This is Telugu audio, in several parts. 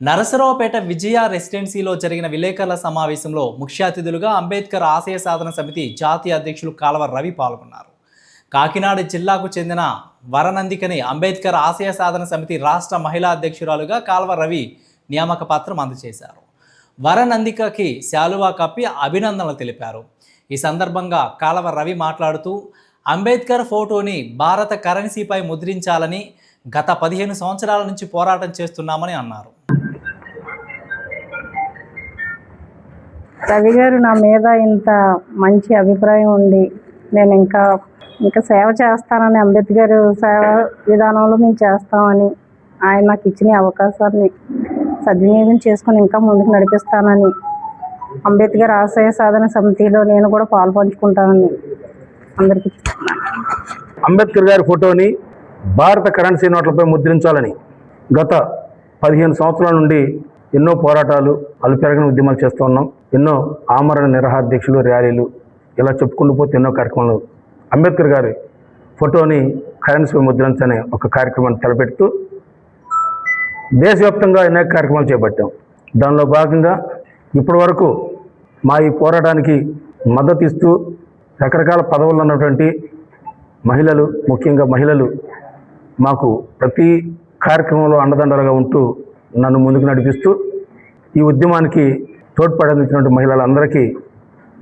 నరసరావుపేట విజయ రెసిడెన్సీలో జరిగిన విలేకరుల సమావేశంలో ముఖ్య అతిథులుగా అంబేద్కర్ ఆశయ సాధన సమితి జాతీయ అధ్యక్షులు కాలవ రవి పాల్గొన్నారు. కాకినాడ జిల్లాకు చెందిన వరనందికని అంబేద్కర్ ఆశయ సాధన సమితి రాష్ట్ర మహిళా అధ్యక్షురాలుగా కాలవ రవి నియామక పత్రం అందజేశారు. వరనందికకి శాలువా కప్పి అభినందనలు తెలిపారు. ఈ సందర్భంగా కాలవ రవి మాట్లాడుతూ అంబేద్కర్ ఫోటోని భారత కరెన్సీపై ముద్రించాలని గత 15 సంవత్సరాల నుంచి పోరాటం చేస్తున్నామని అన్నారు. రవి గారు నా మీద ఇంత మంచి అభిప్రాయం ఉండి నేను ఇంకా సేవ చేస్తానని, అంబేద్కర్ సేవ విధానంలో మేము చేస్తామని, ఆయన నాకు ఇచ్చిన అవకాశాన్ని సద్వినియోగం చేసుకుని ఇంకా ముందుకు నడిపిస్తానని, అంబేద్కర్ ఆశయ సాధన సమితిలో నేను కూడా పాల్పంచుకుంటానని అందరికీ అంబేద్కర్ గారి ఫోటోని భారత కరెన్సీ నోట్లపై ముద్రించాలని గత 15 సంవత్సరాల నుండి ఎన్నో పోరాటాలు, అలుపెరగని ఉద్యమాలు చేస్తూ ఉన్నాం. ఎన్నో ఆమరణ నిరాహార దీక్షలు, ర్యాలీలు, ఇలా చెప్పుకుంటూ పోతే ఎన్నో కార్యక్రమాలు. అంబేద్కర్ గారి ఫోటోని కరెన్సీపై ముద్రించనే ఒక కార్యక్రమాన్ని తలపెడుతూ దేశవ్యాప్తంగా అనేక కార్యక్రమాలు చేపట్టాం. దానిలో భాగంగా ఇప్పటి వరకు మా ఈ పోరాటానికి మద్దతు ఇస్తూ రకరకాల పదవుల్లో ఉన్నటువంటి మహిళలు, ముఖ్యంగా మహిళలు మాకు ప్రతి కార్యక్రమంలో అండదండలుగా ఉంటూ నన్ను ముందుకు నడిపిస్తూ ఈ ఉద్యమానికి తోడ్పడందించినటువంటి మహిళలందరికీ,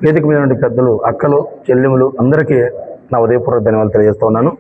వేదిక మీద పెద్దలు, అక్కలు, చెల్లెములు అందరికీ నా ఉదయపూర్వక ధన్యవాదాలు తెలియజేస్తూ ఉన్నాను.